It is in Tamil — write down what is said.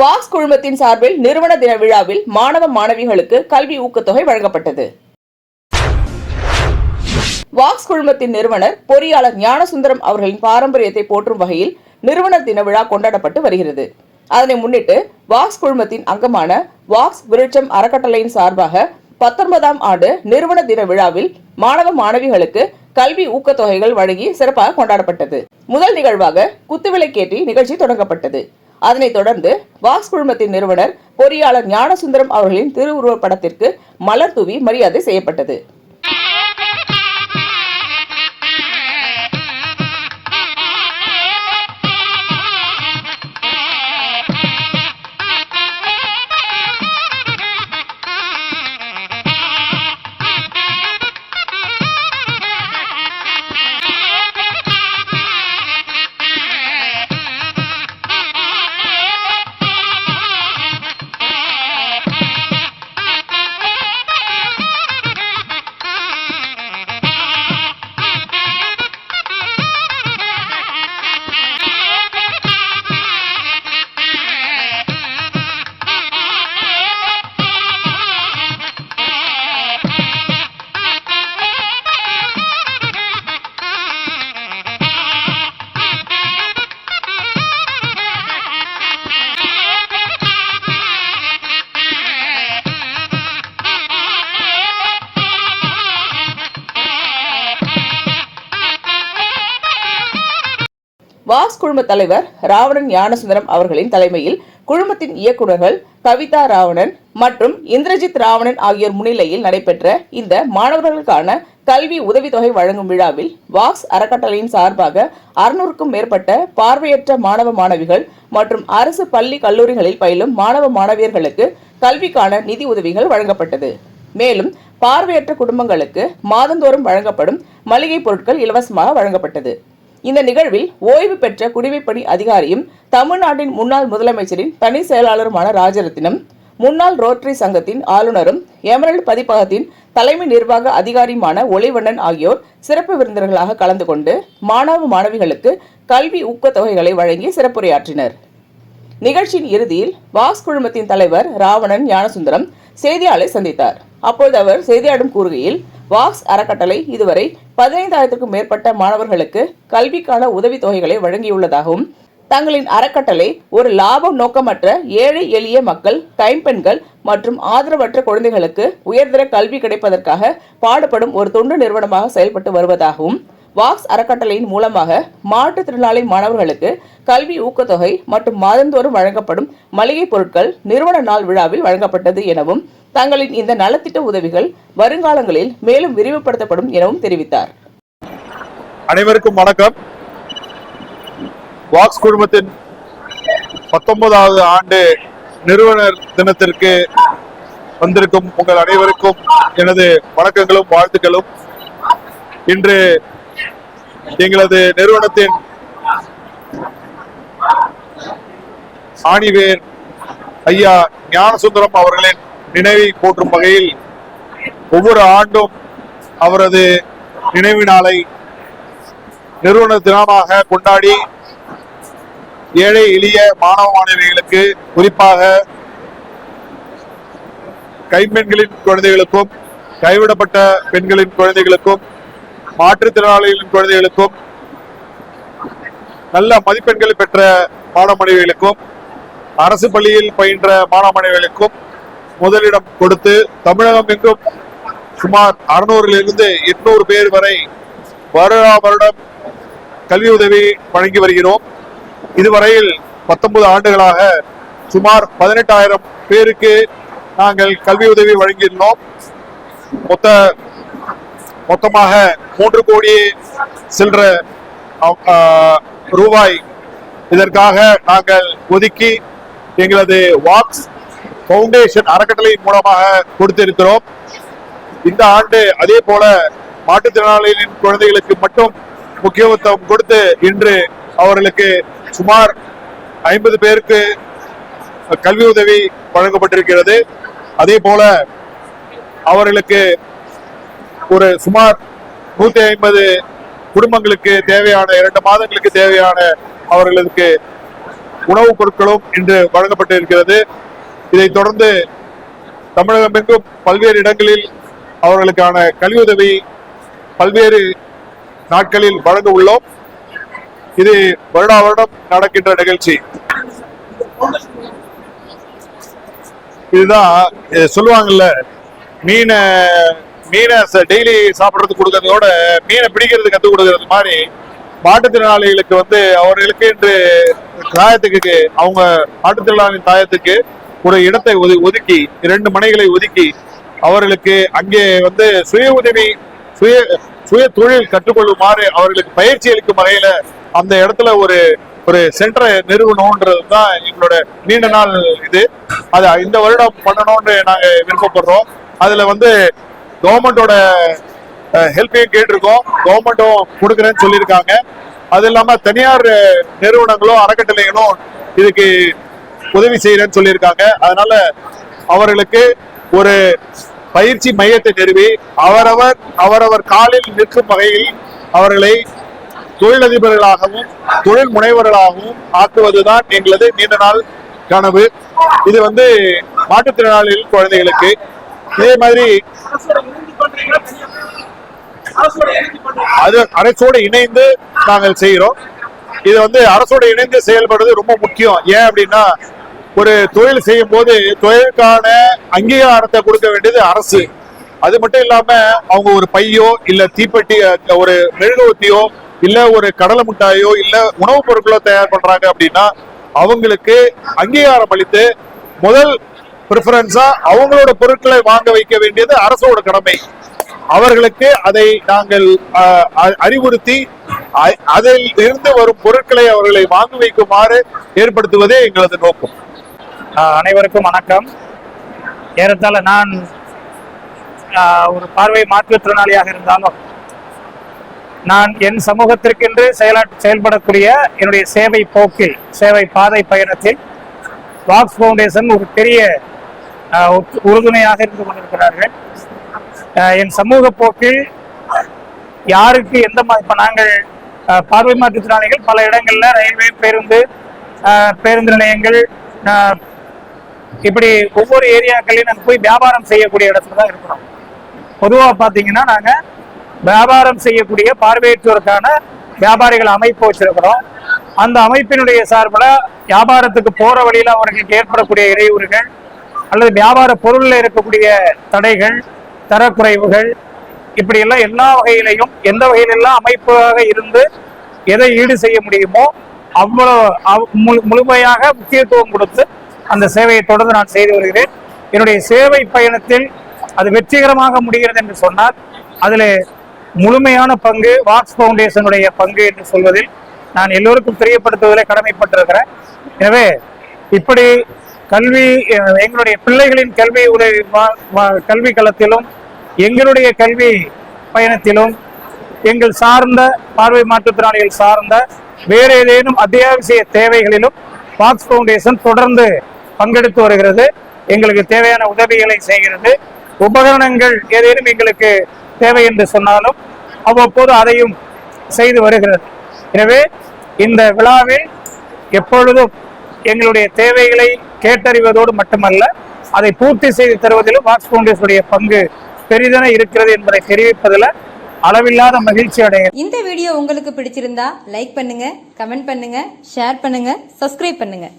வாக்ஸ் குழுமத்தின் சார்பில் நிறுவன தின விழாவில் மாணவ மாணவிகளுக்கு கல்வி ஊக்கத்தொகை வழங்கப்பட்டது. வாக்ஸ் குழுமத்தின் நிறுவனர் பொறியாளர் ஞானசுந்தரம் அவர்களின் பாரம்பரியத்தை போற்றும் வகையில் நிறுவனர் தின விழா கொண்டாடப்பட்டு வருகிறது. அதனை முன்னிட்டு வாக்ஸ் குழுமத்தின் அங்கமான வாக்ஸ் விருட்சம் அறக்கட்டளையின் சார்பாக 19ஆம் ஆண்டு நிறுவன தின விழாவில் மாணவ மாணவிகளுக்கு கல்வி ஊக்கத்தொகைகள் வழங்கி சிறப்பாக கொண்டாடப்பட்டது. முதல் நிகழ்வாக குத்துவிளக்கேற்றி நிகழ்ச்சி தொடங்கப்பட்டது. அதனைத் தொடர்ந்து வாக்ஸ் குழுமத்தின் நிறுவனர் பொறியாளர் ஞானசுந்தரம் அவர்களின் திருவுருவப் படத்திற்கு மலர் தூவி மரியாதை செய்யப்பட்டது. வாக்ஸ் குழும தலைவர் ராவணன் ஞானசுந்தரம் அவர்களின் தலைமையில் குழுமத்தின் இயக்குநர்கள் கவிதா ராவணன் மற்றும் இந்திரஜித் ராவணன் ஆகியோர் முன்னிலையில் நடைபெற்ற இந்த மாணவர்களுக்கான கல்வி உதவித்தொகை வழங்கும் விழாவில் வாக்ஸ் அறக்கட்டளையின் சார்பாக 600க்கும் மேற்பட்ட பார்வையற்ற மாணவ மாணவிகள் மற்றும் அரசு பள்ளி கல்லூரிகளில் பயிலும் மாணவ மாணவியர்களுக்கு கல்விக்கான நிதி உதவிகள் வழங்கப்பட்டது. மேலும் பார்வையற்ற குடும்பங்களுக்கு மாதந்தோறும் வழங்கப்படும் மளிகை பொருட்கள் இலவசமாக வழங்கப்பட்டது. இந்த நிகழ்வில் ஓய்வு பெற்ற குடிமைப்பணி அதிகாரியும் தமிழ்நாட்டின் முன்னாள் முதலமைச்சரின் தனி செயலாளருமான ராஜரத்தினம், முன்னாள் ரோட்டரி சங்கத்தின் ஆளுநரும் எமரல்ட் பதிப்பகத்தின் தலைமை நிர்வாக அதிகாரியுமான ஒளிவண்ணன் ஆகியோர் சிறப்பு விருந்தினர்களாக கலந்து கொண்டு மாணவ மாணவிகளுக்கு கல்வி ஊக்கத்தொகைகளை வழங்கி சிறப்புரையாற்றினர். நிகழ்ச்சியின் இறுதியில் வாக்ஸ் குழுமத்தின் தலைவர் ராவணன் ஞானசுந்தரம் செய்தியாளரை சந்தித்தார். அப்பொழுது அவர் செய்தியாளரிடம் கூறுகையில், வாக்ஸ் அறக்கட்டளை இதுவரை 15,000க்கும் மேற்பட்ட மாணவர்களுக்கு கல்விக்கான உதவித்தொகைகளை வழங்கியுள்ளதாகவும், தங்களின் அறக்கட்டளை ஒரு லாபம் நோக்கமற்ற ஏழை எளிய மக்கள், கைம்பெண்கள் மற்றும் ஆதரவற்ற குழந்தைகளுக்கு உயர்தர கல்வி கிடைப்பதற்காக பாடுபடும் ஒரு தொண்டு நிறுவனமாக செயல்பட்டு வருவதாகவும், வாக்ஸ் அறக்கட்டளையின் மூலமாக மாற்றுத்திறனாளி மாணவர்களுக்கு கல்வி ஊக்கத்தொகை மற்றும் மாதந்தோறும் வழங்கப்படும் மளிகை பொருட்கள் நிறுவன நாள் விழாவில் வழங்கப்பட்டது எனவும், தங்களின் இந்த நலத்திட்ட உதவிகள் வருங்காலங்களில் மேலும் விரிவுபடுத்தப்படும் எனவும் தெரிவித்தார். அனைவருக்கும் வணக்கம். வாக்ஸ் குழுமத்தின் 19வது ஆண்டு நிறுவனர் தினத்திற்கு வந்திருக்கும் உங்கள் அனைவருக்கும் எனது வணக்கங்களும் வாழ்த்துக்களும். இன்று எங்களது நிறுவனத்தின் ஆணிவேர் ஐயா ஞானசுந்தரம் அவர்களின் நினைவை போற்றும் வகையில் ஒவ்வொரு ஆண்டும் அவரது நினைவு நாளை நிறுவன தினமாக கொண்டாடி ஏழை எளிய மாணவ மாணவிகளுக்கு, குறிப்பாக கைம்பெண்களின் குழந்தைகளுக்கும், கைவிடப்பட்ட பெண்களின் குழந்தைகளுக்கும், மாற்றுத்திறனாளிகளின் குழந்தைகளுக்கும், நல்ல மதிப்பெண்கள் பெற்ற மாணவ மாணவிகளுக்கும், அரசு பள்ளியில் பயின்ற மாணவ மாணவிகளுக்கும் முதலிடம் கொடுத்து தமிழகம் எங்கும் சுமார் 600லிருந்து 800 பேர் வரை வருடம் கல்வி உதவி வழங்கி வருகிறோம். இதுவரையில் 19 ஆண்டுகளாக சுமார் 18,000 பேருக்கு நாங்கள் கல்வி உதவி வழங்கியுள்ளோம். மொத்தமாக 3 கோடி சில்லற ரூபாய் இதற்காக நாங்கள் ஒதுக்கி எங்களது வாக்ஸ் பவுண்டேஷன் அறக்கட்டளையின் மூலமாக கொடுத்திருக்கிறோம். இந்த ஆண்டு அதே போல மாற்றுத்திறனாளிகளின் குழந்தைகளுக்கு மட்டும் முக்கியத்துவம் கொடுத்து இன்று அவர்களுக்கு சுமார் 50 பேருக்கு கல்வி உதவி வழங்கப்பட்டிருக்கிறது. அதே போல அவர்களுக்கு ஒரு சுமார் 150 குடும்பங்களுக்கு தேவையான 2 மாதங்களுக்கு தேவையான அவர்களுக்கு உணவுப் பொருட்களும் இன்று வழங்கப்பட்டு இருக்கிறது. இதைத் தொடர்ந்து தமிழகமெங்கும் பல்வேறு இடங்களில் அவர்களுக்கான கல்வியுதவி பல்வேறு நாட்களில் வழங்க உள்ளோம். இது வருடா வருடம் நடக்கின்ற நிகழ்ச்சி. இதுதான் சொல்லுவாங்கல்ல, மீனை டெய்லி சாப்பிட்றதுக்கு கொடுக்கறதோட மீனை பிடிக்கிறது கற்றுக் கொடுக்கறது மாதிரி மாற்றுத்திறனாளிகளுக்கு அவர்களுக்கு என்று தாயத்துக்கு அவங்க மாற்றுத்திறனாளி தாயத்துக்கு ஒரு இடத்தை ஒதுக்கி 2 மனைகளை ஒதுக்கி அவர்களுக்கு அங்கே சுய தொழில் கற்றுக்கொள்ளுமாறு அவர்களுக்கு பயிற்சி அளிக்கும் வகையில அந்த இடத்துல ஒரு சென்டரை நிறுவனம்ன்றது தான் எங்களோட நீண்ட நாள் இது. அது இந்த வருடம் பண்ணணும்னு நாங்க விருப்பப்படுறோம். அதுல கவர்மெண்டோட ஹெல்ப்பையும் கேட்டிருக்கோம். கவர்மெண்ட்டும் கொடுக்குறேன்னு சொல்லியிருக்காங்க. அது இல்லாம தனியார் நிறுவனங்களும் அறக்கட்டளைகளும் இதுக்கு உதவி செய்யறேன்னு சொல்லியிருக்காங்க. அதனால அவர்களுக்கு ஒரு பயிற்சி மையத்தை நிறுவி அவரவர் காலில் நிற்கும் வகையில் அவர்களை தொழிலதிபர்களாகவும் தொழில் முனைவர்களாகவும் ஆக்குவதுதான் எங்களது நீண்ட நாள் கனவு. இது மாற்றுத்திறனாளிகள் குழந்தைகளுக்கு. இதே மாதிரி அது அரசோடு இணைந்து நாங்கள் செய்கிறோம். இது அரசோடு இணைந்து செயல்படுறது ரொம்ப முக்கியம். ஏன் அப்படின்னா, ஒரு தொழில் செய்யும் போது தொழிலுக்கான அங்கீகாரத்தை கொடுக்க வேண்டியது அரசு. அது மட்டும் இல்லாம அவங்க ஒரு பையோ இல்ல தீப்பெட்டி ஒரு மெழுகுவத்தியோ இல்ல ஒரு கடலை மிட்டாயோ இல்ல உணவுப் பொருட்களோ தயார் பண்றாங்க அப்படின்னா அவங்களுக்கு அங்கீகாரம் அளித்து முதல் பிரிஃபரன்ஸா அவங்களோட பொருட்களை வாங்க வைக்க வேண்டியது அரசோட கடமை. அவர்களுக்கு அதை நாங்கள் அறிவுறுத்தி அதில் இருந்து வரும் பொருட்களை அவர்களை வாங்க வைக்குமாறு ஏற்படுத்துவதே எங்களது நோக்கம். அனைவருக்கும் வணக்கம். ஏறத்தாழ நான் ஒரு பார்வை மாற்றுத்திறனாளியாக இருந்தாலும் நான் என் சமூகத்திற்கென்று செயல்படக்கூடிய என்னுடைய சேவை போக்கில், சேவை பாதை பயணத்தில் வாக்ஸ் ஃபவுண்டேஷன் ஒரு பெரிய உறுதுணையாக இருந்து கொண்டிருக்கிறார்கள். என் சமூக போக்கில் யாருக்கு எந்த இப்போ நாங்கள் பார்வை மாற்றுத்திறனாளிகள் பல இடங்கள்ல ரயில்வே பேருந்து நிலையங்கள் இப்படி ஒவ்வொரு ஏரியாக்களையும் நாங்கள் போய் வியாபாரம் செய்யக்கூடிய இடத்துல தான் இருக்கிறோம். பொதுவாக பார்த்தீங்கன்னா நாங்கள் வியாபாரம் செய்யக்கூடிய பார்வையற்றோருக்கான வியாபாரிகள் அமைப்பு வச்சிருக்கிறோம். அந்த அமைப்பினுடைய சார்பில் வியாபாரத்துக்கு போற வழியில் அவர்களுக்கு ஏற்படக்கூடிய இடையூறுகள் அல்லது வியாபார பொருளில் இருக்கக்கூடிய தடைகள், தரக்குறைவுகள், இப்படி எல்லாம் எல்லா வகையிலையும் எந்த வகையிலெல்லாம் அமைப்பாக இருந்து எதை ஈடு செய்ய முடியுமோ அவ்வளவு முழுமையாக முக்கியத்துவம் கொடுத்து அந்த சேவையை தொடர்ந்து நான் செய்து வருகிறேன். என்னுடைய சேவை பயணத்தில் அது வெற்றிகரமாக முடிகிறது என்று சொன்னால் அதில் முழுமையான பங்கு வாக்ஸ் ஃபவுண்டேஷனுடைய பங்கு என்று சொல்வதில் நான் எல்லோருக்கும் தெரியப்படுத்துவதில் கடமைப்பட்டிருக்கிறேன். எனவே இப்படி எங்களுடைய பிள்ளைகளின் கல்வி களத்திலும் எங்களுடைய கல்வி பயணத்திலும் எங்கள் சார்ந்த பார்வை மாற்றுத்திறனாளிகள் சார்ந்த வேறு ஏதேனும் அத்தியாவசிய தேவைகளிலும் வாக்ஸ் ஃபவுண்டேஷன் தொடர்ந்து பங்கெடுத்து வருகிறது. எங்களுக்கு தேவையான உதவிகளை செய்கிறது. உபகரணங்கள் ஏதேனும் எங்களுக்கு தேவை என்று சொன்னாலும் அவ்வப்போது அதையும் செய்து வருகிறது. எனவே இந்த விழாவில் எப்பொழுதும் எங்களுடைய தேவைகளை கேட்டறிவதோடு மட்டுமல்ல, அதை பூர்த்தி செய்து தருவதிலும் வாக்ஸ் ஃபவுண்டேஷனுடைய பங்கு பெரிதென இருக்கிறது என்பதை தெரிவிப்பதில் அளவில்லாத மகிழ்ச்சி அடைய. இந்த வீடியோ உங்களுக்கு பிடிச்சிருந்தா லைக் பண்ணுங்க, கமெண்ட் பண்ணுங்க, ஷேர் பண்ணுங்க, சப்ஸ்கிரைப் பண்ணுங்க.